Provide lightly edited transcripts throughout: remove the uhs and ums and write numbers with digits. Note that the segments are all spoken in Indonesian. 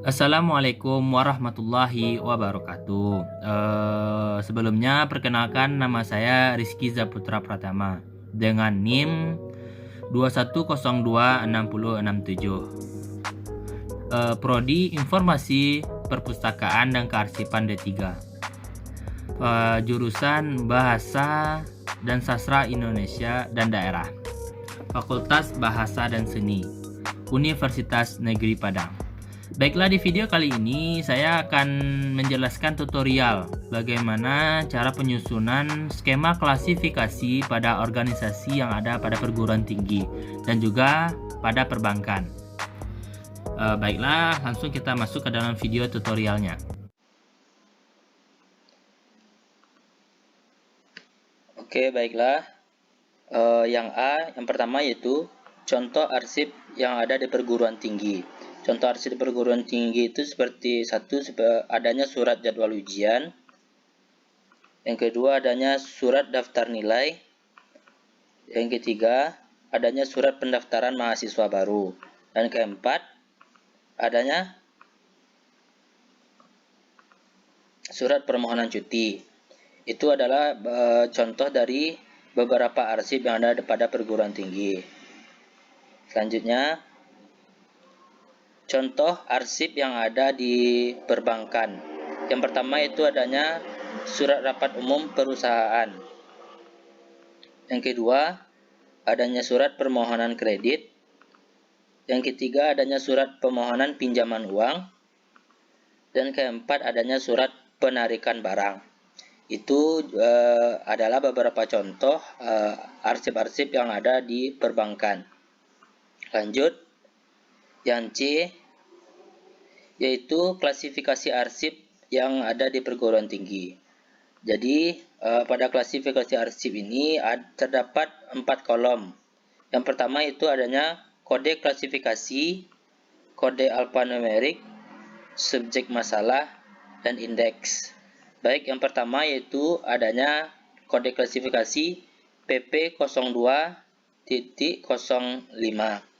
Assalamualaikum warahmatullahi wabarakatuh. Sebelumnya perkenalkan, nama saya Rizky Zaputra Pratama dengan NIM 21026067. Prodi Informasi Perpustakaan dan Kearsipan D3. Jurusan Bahasa dan Sastra Indonesia dan Daerah. Fakultas Bahasa dan Seni, Universitas Negeri Padang. Baiklah, di video kali ini saya akan menjelaskan tutorial bagaimana cara penyusunan skema klasifikasi pada organisasi yang ada pada perguruan tinggi dan juga pada perbankan. Baiklah, langsung kita masuk ke dalam video tutorialnya. Oke, baiklah. Yang pertama yaitu contoh arsip yang ada di perguruan tinggi. Contoh arsip di perguruan tinggi itu seperti satu, adanya surat jadwal ujian. Yang kedua, adanya surat daftar nilai. Yang ketiga, adanya surat pendaftaran mahasiswa baru. Dan keempat, adanya surat permohonan cuti. Itu adalah contoh dari beberapa arsip yang ada pada perguruan tinggi. Selanjutnya, contoh arsip yang ada di perbankan. Yang pertama itu adanya surat rapat umum perusahaan. Yang kedua, adanya surat permohonan kredit. Yang ketiga, adanya surat permohonan pinjaman uang. Dan keempat, adanya surat penarikan barang. Itu adalah beberapa contoh arsip-arsip yang ada di perbankan. Lanjut, yang C yaitu klasifikasi arsip yang ada di perguruan tinggi. Jadi pada klasifikasi arsip ini terdapat 4 kolom. Yang pertama itu adanya kode klasifikasi, kode alfanumerik, subjek masalah, dan indeks. Baik, yang pertama yaitu adanya kode klasifikasi PP02.05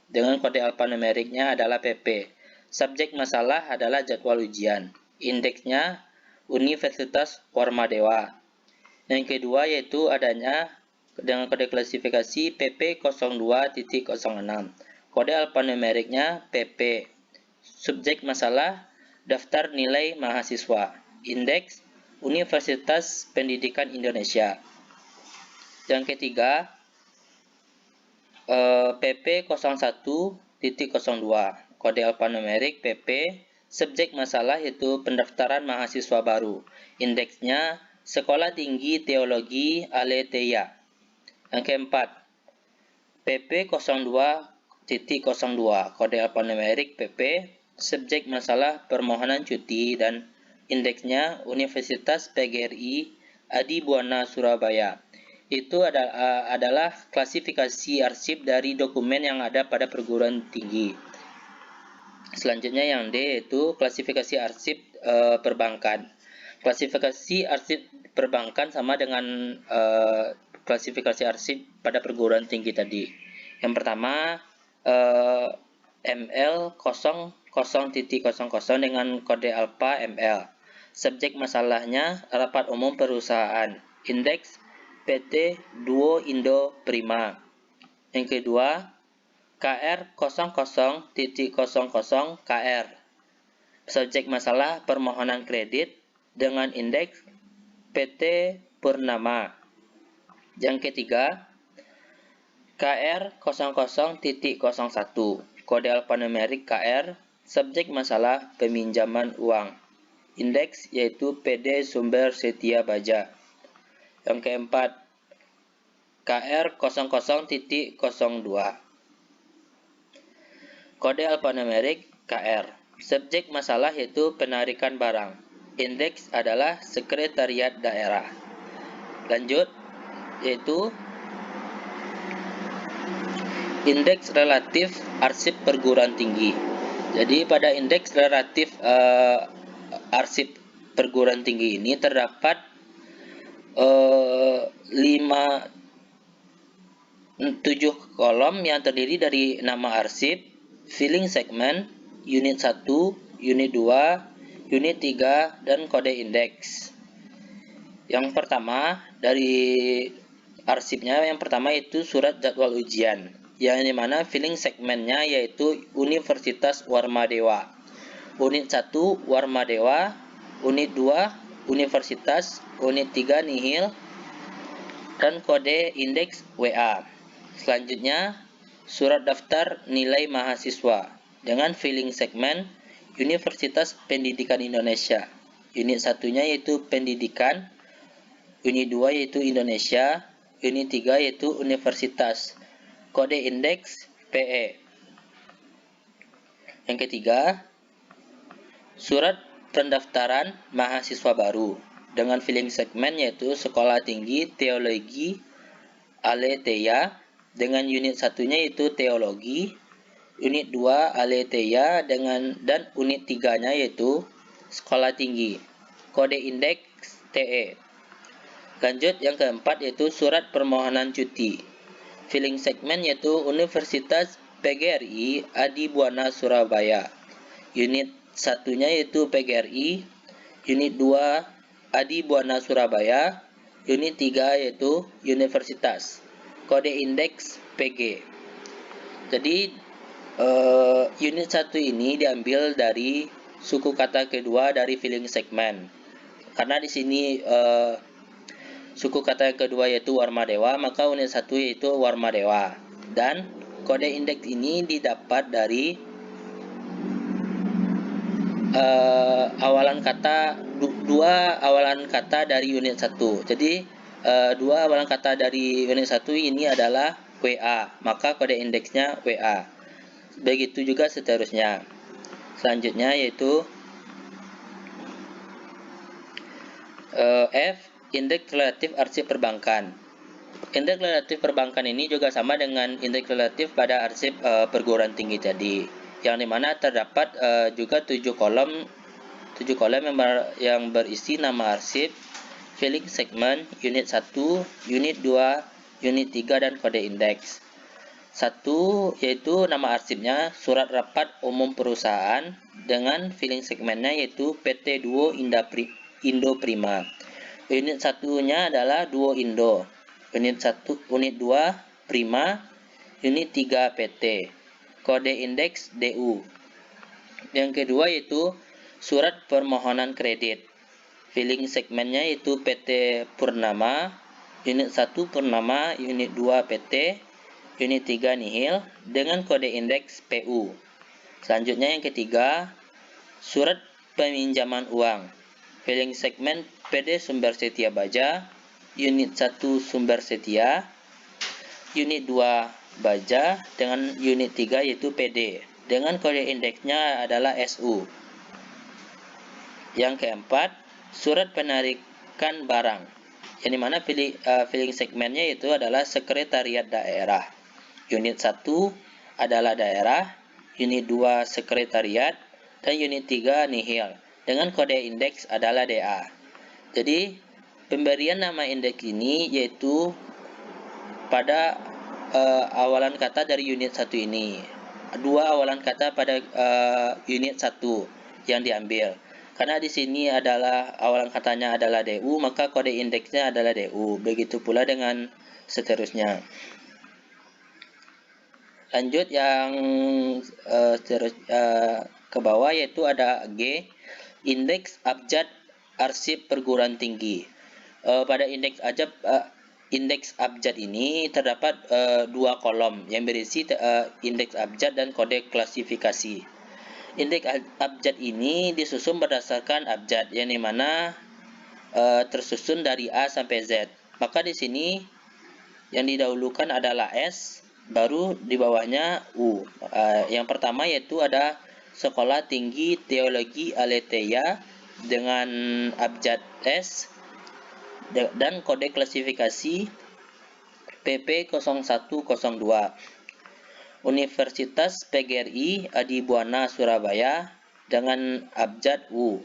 dengan kode alfanumeriknya adalah PP. Subjek masalah adalah jadwal ujian. Indeksnya Universitas Warmadewa. Yang kedua yaitu adanya dengan kode klasifikasi PP02.06. Kode alfanumeriknya PP. Subjek masalah daftar nilai mahasiswa. Indeks Universitas Pendidikan Indonesia. Yang ketiga PP01.02. Kode alfanumerik PP, subjek masalah yaitu pendaftaran mahasiswa baru. Indeksnya Sekolah Tinggi Teologi Aletheia. Yang keempat, PP02.02. Kode alfanumerik PP, subjek masalah permohonan cuti dan indeksnya Universitas PGRI Adi Buana Surabaya. Itu adalah klasifikasi arsip dari dokumen yang ada pada perguruan tinggi. Selanjutnya yang D yaitu klasifikasi arsip perbankan. Klasifikasi arsip perbankan sama dengan klasifikasi arsip pada perguruan tinggi tadi. Yang pertama ML00.00 dengan kode alfa ML. Subjek masalahnya rapat umum perusahaan. Indeks PT Duo Indo Prima. Yang kedua KR00.00 KR. Subjek masalah permohonan kredit dengan indeks PT Purnama. Yang ketiga KR00.01. Kode alfanumerik KR. Subjek masalah peminjaman uang. Indeks yaitu PD Sumber Setia Baja. Yang keempat KR00.02. Kode alfanumerik KR. Subjek masalah yaitu penarikan barang. Indeks adalah sekretariat daerah. Lanjut, yaitu indeks relatif arsip perguruan tinggi. Jadi pada indeks relatif arsip perguruan tinggi ini terdapat 7 kolom yang terdiri dari nama arsip, filing segment, unit 1, unit 2, unit 3, dan kode indeks. Yang pertama dari arsipnya, yang pertama itu surat jadwal ujian, yang dimana filling segmennya yaitu Universitas Warmadewa. Unit 1 Warmadewa, unit 2 Universitas, unit 3 nihil, dan kode indeks WA. Selanjutnya, surat daftar nilai mahasiswa dengan filling segmen Universitas Pendidikan Indonesia. Unit 1-nya yaitu pendidikan, unit 2 yaitu Indonesia, unit 3 yaitu universitas. Kode indeks PE. Yang ketiga, surat pendaftaran mahasiswa baru dengan filling segmen yaitu Sekolah Tinggi Teologi Aletheia dengan unit 1-nya yaitu Teologi, unit 2 Aletheia dan unit 3-nya yaitu Sekolah Tinggi. Kode indeks TE. Lanjut yang keempat yaitu surat permohonan cuti. Filling segmen yaitu Universitas PGRI Adi Buana Surabaya. Unit 1-nya yaitu PGRI, unit 2 Adi Buana Surabaya, unit 3 yaitu Universitas. Kode indeks PG. Jadi unit 1 ini diambil dari suku kata kedua dari filling segmen. Karena di sini suku kata yang kedua yaitu Warmadewa, maka unit 1 yaitu Warmadewa. Dan kode indeks ini didapat dari dua awalan kata dari unit 1. Jadi dua awalan kata dari unit 1 ini adalah WA, maka kode indeksnya WA. Begitu juga seterusnya. Selanjutnya yaitu F, indeks relatif arsip perbankan. Indeks relatif perbankan ini juga sama dengan indeks relatif pada arsip perguruan tinggi tadi, yang dimana terdapat juga 7 kolom yang berisi nama arsip, filling segmen, unit 1, unit 2, unit 3, dan kode indeks. 1 yaitu nama arsipnya surat rapat umum perusahaan dengan filling segmennya yaitu PT Duo Indo Prima. Unit 1-nya adalah Duo Indo. Unit 2 Prima, unit 3 PT. Kode indeks DU. Yang kedua yaitu surat permohonan kredit. Filling segmennya yaitu PT Purnama, unit 1 Purnama, unit 2 PT, unit 3 nihil dengan kode indeks PU. Selanjutnya yang ketiga, surat peminjaman uang. Filling segmen PD Sumber Setia Baja, unit 1 Sumber Setia, unit 2 Baja dengan unit 3 yaitu PD dengan kode indeksnya adalah SU. Yang keempat, surat penarikan barang, yang dimana filling segmennya itu adalah sekretariat daerah. Unit 1 adalah daerah, unit 2 sekretariat, dan unit 3 nihil dengan kode indeks adalah DA. Jadi pemberian nama indeks ini yaitu pada awalan kata dari unit 1 ini. Dua awalan kata pada unit 1 yang diambil. Karena di sini adalah awalan katanya adalah DU, maka kode indeksnya adalah DU. Begitu pula dengan seterusnya. Lanjut yang ke bawah yaitu ada G, indeks abjad arsip perguruan tinggi. Pada indeks abjad ini terdapat dua kolom yang berisi indeks abjad dan kode klasifikasi. Indeks abjad ini disusun berdasarkan abjad, yang dimana tersusun dari A sampai Z. Maka di sini yang didahulukan adalah S, baru di bawahnya U. Yang pertama yaitu ada Sekolah Tinggi Teologi Aletheia dengan abjad S dan kode klasifikasi PP 0102. Universitas PGRI Adi Buana Surabaya dengan abjad U.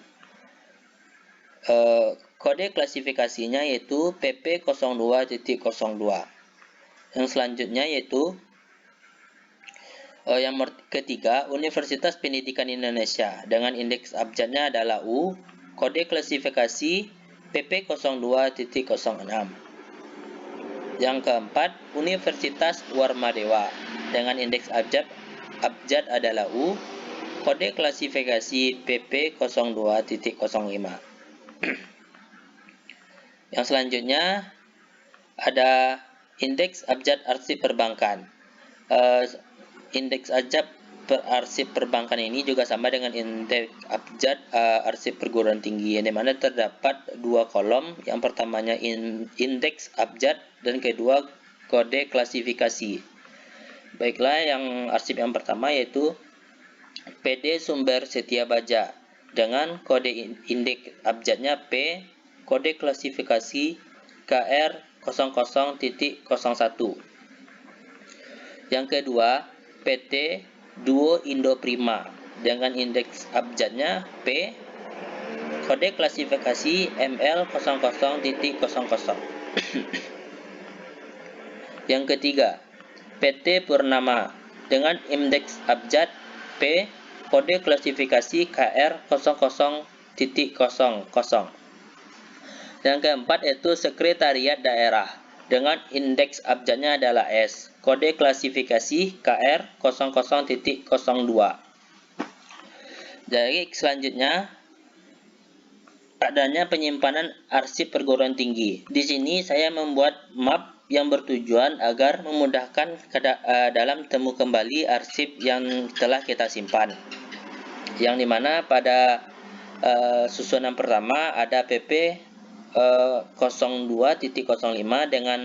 Kode klasifikasinya yaitu PP 02.02. Yang selanjutnya yaitu Ketiga, Universitas Pendidikan Indonesia dengan indeks abjadnya adalah U, kode klasifikasi PP02.06. Yang keempat, Universitas Warmadewa dengan indeks abjad adalah U, kode klasifikasi PP02.05. Yang selanjutnya ada indeks abjad arsip perbankan. Indeks abjad arsip perbankan ini juga sama dengan indeks abjad arsip perguruan tinggi, yang dimana terdapat dua kolom. Yang pertamanya indeks abjad dan kedua kode klasifikasi. Baiklah, yang arsip yang pertama yaitu PD Sumber Setia Baja dengan kode indeks abjadnya P, kode klasifikasi KR00.01. Yang kedua, PT Duo Indo Prima dengan indeks abjadnya P, kode klasifikasi ML00.00. Yang ketiga, PT Purnama dengan indeks abjad P, kode klasifikasi KR00.00. Yang keempat yaitu Sekretariat Daerah dengan indeks abjadnya adalah S, kode klasifikasi KR00.02. Jadi selanjutnya adanya penyimpanan arsip perguruan tinggi. Di sini saya membuat map yang bertujuan agar memudahkan dalam temu kembali arsip yang telah kita simpan. Yang dimana pada susunan pertama ada PP 02.05 dengan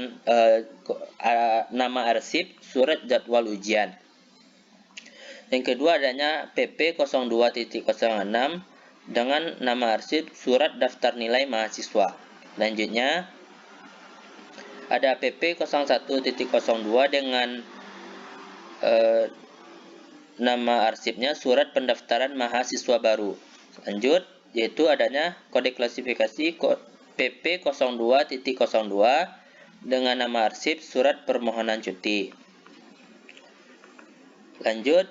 nama arsip surat jadwal ujian. Yang kedua adanya PP 02.06 dengan nama arsip surat daftar nilai mahasiswa. Selanjutnya ada PP 01.02 dengan nama arsipnya surat pendaftaran mahasiswa baru. Lanjut, yaitu adanya kode klasifikasi PP 02.02 dengan nama arsip surat permohonan cuti. Lanjut,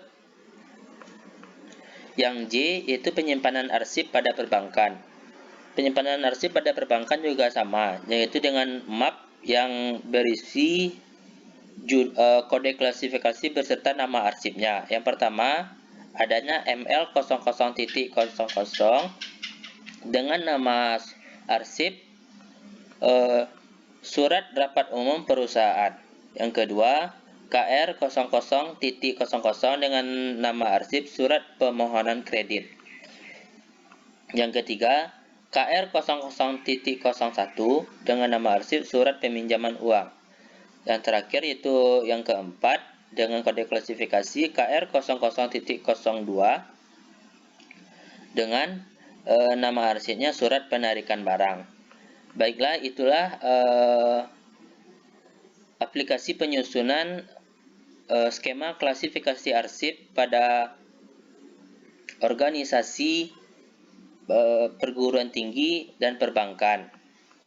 yang J yaitu penyimpanan arsip pada perbankan. Penyimpanan arsip pada perbankan juga sama, yaitu dengan map yang berisi kode klasifikasi beserta nama arsipnya. Yang pertama adanya ML00.00 dengan nama arsip surat rapat umum perusahaan. Yang kedua KR00.00 dengan nama arsip surat permohonan kredit. Yang ketiga KR00.01 dengan nama arsip surat peminjaman uang. Yang terakhir yaitu yang keempat dengan kode klasifikasi KR00.02 dengan nama arsipnya surat penarikan barang. Baiklah, itulah aplikasi penyusunan skema klasifikasi arsip pada organisasi perguruan tinggi dan perbankan.